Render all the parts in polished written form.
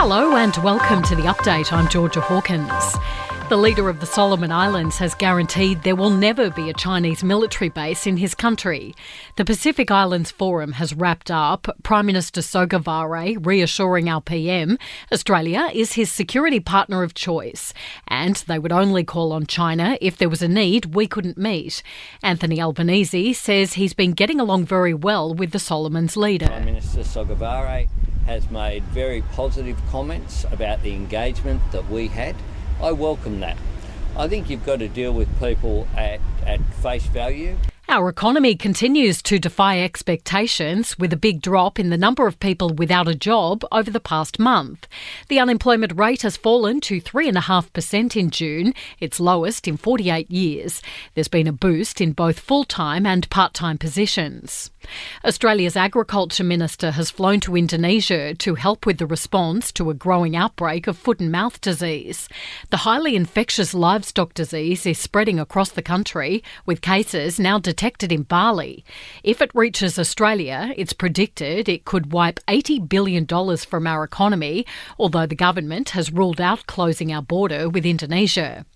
Hello and welcome to The Update. I'm Georgia Hawkins. The leader of the Solomon Islands has guaranteed there will never be a Chinese military base in his country. The Pacific Islands Forum has wrapped up, Prime Minister Sogavare reassuring our PM Australia is his security partner of choice and they would only call on China if there was a need we couldn't meet. Anthony Albanese says he's been getting along very well with the Solomons leader. Prime Minister Sogavare has made very positive comments about the engagement that we had. I welcome that. I think you've got to deal with people at face value. Our economy continues to defy expectations with a big drop in the number of people without a job over the past month. The unemployment rate has fallen to 3.5% in June, its lowest in 48 years. There's been a boost in both full-time and part-time positions. Australia's Agriculture Minister has flown to Indonesia to help with the response to a growing outbreak of foot and mouth disease. The highly infectious livestock disease is spreading across the country, with cases now detected in Bali. If it reaches Australia, it's predicted it could wipe $80 billion from our economy, although the government has ruled out closing our border with Indonesia.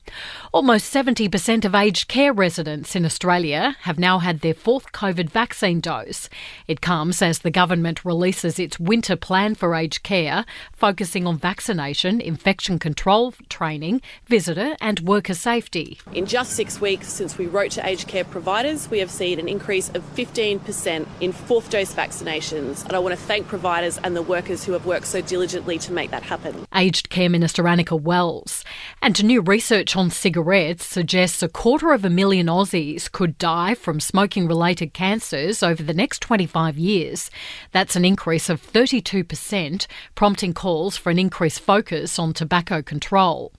Almost 70% of aged care residents in Australia have now had their fourth COVID vaccine dose. It comes as the government releases its winter plan for aged care, focusing on vaccination, infection control, training, visitor and worker safety. In just 6 weeks since we wrote to aged care providers, we have seen an increase of 15% in fourth dose vaccinations, and I want to thank providers and the workers who have worked so diligently to make that happen. Aged Care Minister Annika Wells. And new research on cigarettes suggests 250,000 Aussies could die from smoking-related cancers over the next 25 years. That's an increase of 32%, prompting calls for an increased focus on tobacco control.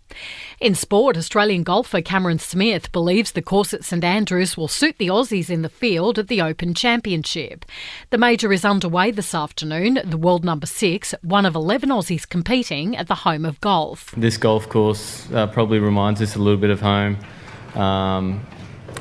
In sport, Australian golfer Cameron Smith believes the course at St Andrews will suit the Aussies in the field at the Open Championship. The major is underway this afternoon, the world number 6, one of 11 Aussies competing at the home of golf. This golf course probably reminds us a little bit of home.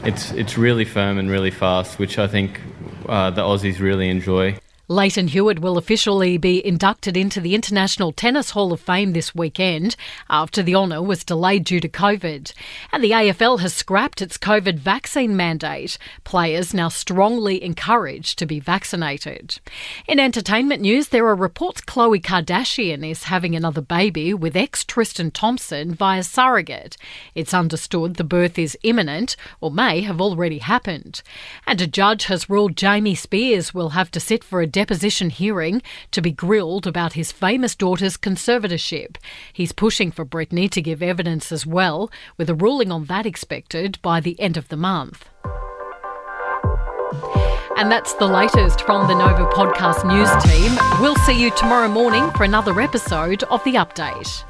It's really firm and really fast, which I think the Aussies really enjoy. Leighton Hewitt will officially be inducted into the International Tennis Hall of Fame this weekend after the honour was delayed due to COVID. And the AFL has scrapped its COVID vaccine mandate. Players now strongly encouraged to be vaccinated. In entertainment news, there are reports Khloe Kardashian is having another baby with ex-Tristan Thompson via surrogate. It's understood the birth is imminent or may have already happened. And a judge has ruled Jamie Spears will have to sit for a deposition hearing to be grilled about his famous daughter's conservatorship. He's pushing for Brittany to give evidence as well, with a ruling on that expected by the end of the month. And that's the latest from the Nova Podcast News team. We'll see you tomorrow morning for another episode of The Update.